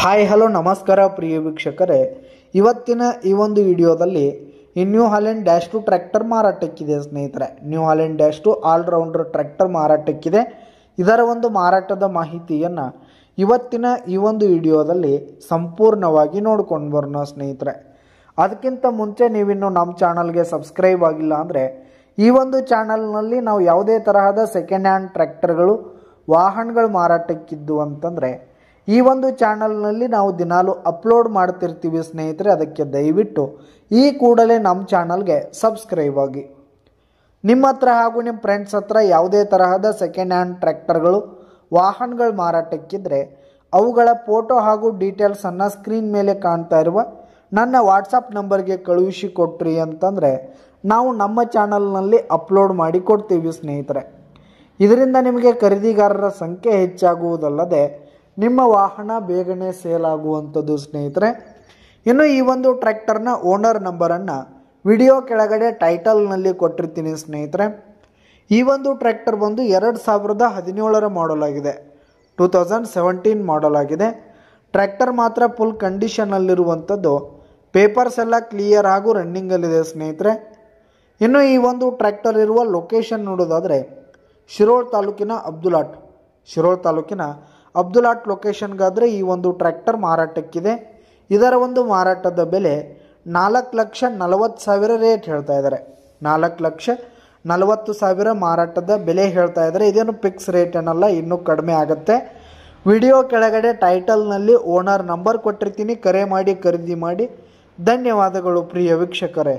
Hi hello ನಮಸ್ಕಾರ ಪ್ರಿಯ ವೀಕ್ಷಕರೇ, ಇವತ್ತಿನ ಈ ಒಂದು ವಿಡಿಯೋದಲ್ಲಿ ಈ ನ್ಯೂ ಹಾಲೆಂಡ್ ಡ್ಯಾಶ್ 2 ಟ್ರ್ಯಾಕ್ಟರ್ ಮಾರಾಟಕ್ಕಿದೆ ಸ್ನೇಹಿತರೆ. New Holland dash 2 all rounder tractor ಮಾರಾಟಕ್ಕಿದೆ. ಇದರ ಒಂದು ಮಾರಾಟದ ಮಾಹಿತಿಯನ್ನು ಇವತ್ತಿನ ಈ ಒಂದು ವಿಡಿಯೋದಲ್ಲಿ ಸಂಪೂರ್ಣವಾಗಿ ನೋಡ್ಕೊಂಡು ಬರೋಣ ಸ್ನೇಹಿತರೆ. ಅದಕ್ಕಿಂತ ಮುಂಚೆ ನೀವಿನ್ನು ನಮ್ಮ ಚಾನಲ್ಗೆ ಸಬ್ಸ್ಕ್ರೈಬ್ ಆಗಿಲ್ಲ ಅಂದರೆ ಈ ಒಂದು ಚಾನಲ್ನಲ್ಲಿ ನಾವು ಯಾವುದೇ ತರಹದ ಸೆಕೆಂಡ್ ಹ್ಯಾಂಡ್ ಟ್ರ್ಯಾಕ್ಟರ್ಗಳು ವಾಹನಗಳು ಮಾರಾಟಕ್ಕಿದ್ದು ಅಂತಂದರೆ ಈ ಒಂದು ಚಾನಲ್ನಲ್ಲಿ ನಾವು ದಿನಾಲು ಅಪ್ಲೋಡ್ ಮಾಡ್ತಿರ್ತೀವಿ ಸ್ನೇಹಿತರೆ. ಅದಕ್ಕೆ ದಯವಿಟ್ಟು ಈ ಕೂಡಲೇ ನಮ್ಮ ಚಾನಲ್ಗೆ ಸಬ್ಸ್ಕ್ರೈಬ್ ಆಗಿ. ನಿಮ್ಮ ಹತ್ರ ಹಾಗೂ ನಿಮ್ಮ ಫ್ರೆಂಡ್ಸ್ ಹತ್ರ ಯಾವುದೇ ತರಹದ ಸೆಕೆಂಡ್ ಹ್ಯಾಂಡ್ ಟ್ರ್ಯಾಕ್ಟರ್ಗಳು ವಾಹನಗಳು ಮಾರಾಟಕ್ಕಿದ್ರೆ ಅವುಗಳ ಫೋಟೋ ಹಾಗೂ ಡೀಟೇಲ್ಸನ್ನು ಸ್ಕ್ರೀನ್ ಮೇಲೆ ಕಾಣ್ತಾ ಇರುವ ನನ್ನ ವಾಟ್ಸಪ್ ನಂಬರ್ಗೆ ಕಳುಹಿಸಿ ಕೊಟ್ರಿ ಅಂತಂದರೆ ನಾವು ನಮ್ಮ ಚಾನಲ್ನಲ್ಲಿ ಅಪ್ಲೋಡ್ ಮಾಡಿ ಕೊಡ್ತೀವಿ ಸ್ನೇಹಿತರೆ. ಇದರಿಂದ ನಿಮಗೆ ಖರೀದಿಗಾರರ ಸಂಖ್ಯೆ ಹೆಚ್ಚಾಗುವುದಲ್ಲದೆ ನಿಮ್ಮ ವಾಹನ ಬೇಗನೆ ಸೇಲ್ ಆಗುವಂಥದ್ದು ಸ್ನೇಹಿತರೆ. ಇನ್ನು ಈ ಒಂದು ಟ್ರ್ಯಾಕ್ಟರ್ನ ಓನರ್ ನಂಬರನ್ನು ವಿಡಿಯೋ ಕೆಳಗಡೆ ಟೈಟಲ್ನಲ್ಲಿ ಕೊಟ್ಟಿರ್ತೀನಿ ಸ್ನೇಹಿತರೆ. ಈ ಒಂದು ಟ್ರ್ಯಾಕ್ಟರ್ ಬಂದು 2017 ಮಾಡಲ್ ಆಗಿದೆ, 2017 ಮಾಡಲ್ ಆಗಿದೆ. ಟ್ರ್ಯಾಕ್ಟರ್ ಮಾತ್ರ ಫುಲ್ ಕಂಡೀಷನಲ್ಲಿರುವಂಥದ್ದು, ಪೇಪರ್ಸ್ ಎಲ್ಲ ಕ್ಲಿಯರ್ ಹಾಗೂ ರನ್ನಿಂಗಲ್ಲಿದೆ ಸ್ನೇಹಿತರೆ. ಇನ್ನು ಈ ಒಂದು ಟ್ರ್ಯಾಕ್ಟರ್ ಇರುವ ಲೊಕೇಶನ್ ನೋಡೋದಾದರೆ ಶಿರೋಳ್ ತಾಲೂಕಿನ ಅಬ್ದುಲಾಟ್ ಲೊಕೇಶನ್ಗಾದರೆ ಈ ಒಂದು ಟ್ರ್ಯಾಕ್ಟರ್ ಮಾರಾಟಕ್ಕಿದೆ. ಇದರ ಒಂದು ಮಾರಾಟದ ಬೆಲೆ 4,40,000 ರೇಟ್ ಹೇಳ್ತಾ ಇದ್ದಾರೆ. 4,40,000 ಮಾರಾಟದ ಬೆಲೆ ಹೇಳ್ತಾ ಇದ್ದಾರೆ. ಇದೇನು ಫಿಕ್ಸ್ ರೇಟ್ ಏನಲ್ಲ, ಇನ್ನೂ ಕಡಿಮೆ ಆಗುತ್ತೆ. ವಿಡಿಯೋ ಕೆಳಗಡೆ ಟೈಟಲ್ನಲ್ಲಿ ಓನರ್ ನಂಬರ್ ಕೊಟ್ಟಿರ್ತೀನಿ, ಕರೆ ಮಾಡಿ ಖರೀದಿ ಮಾಡಿ. ಧನ್ಯವಾದಗಳು ಪ್ರಿಯ ವೀಕ್ಷಕರೇ.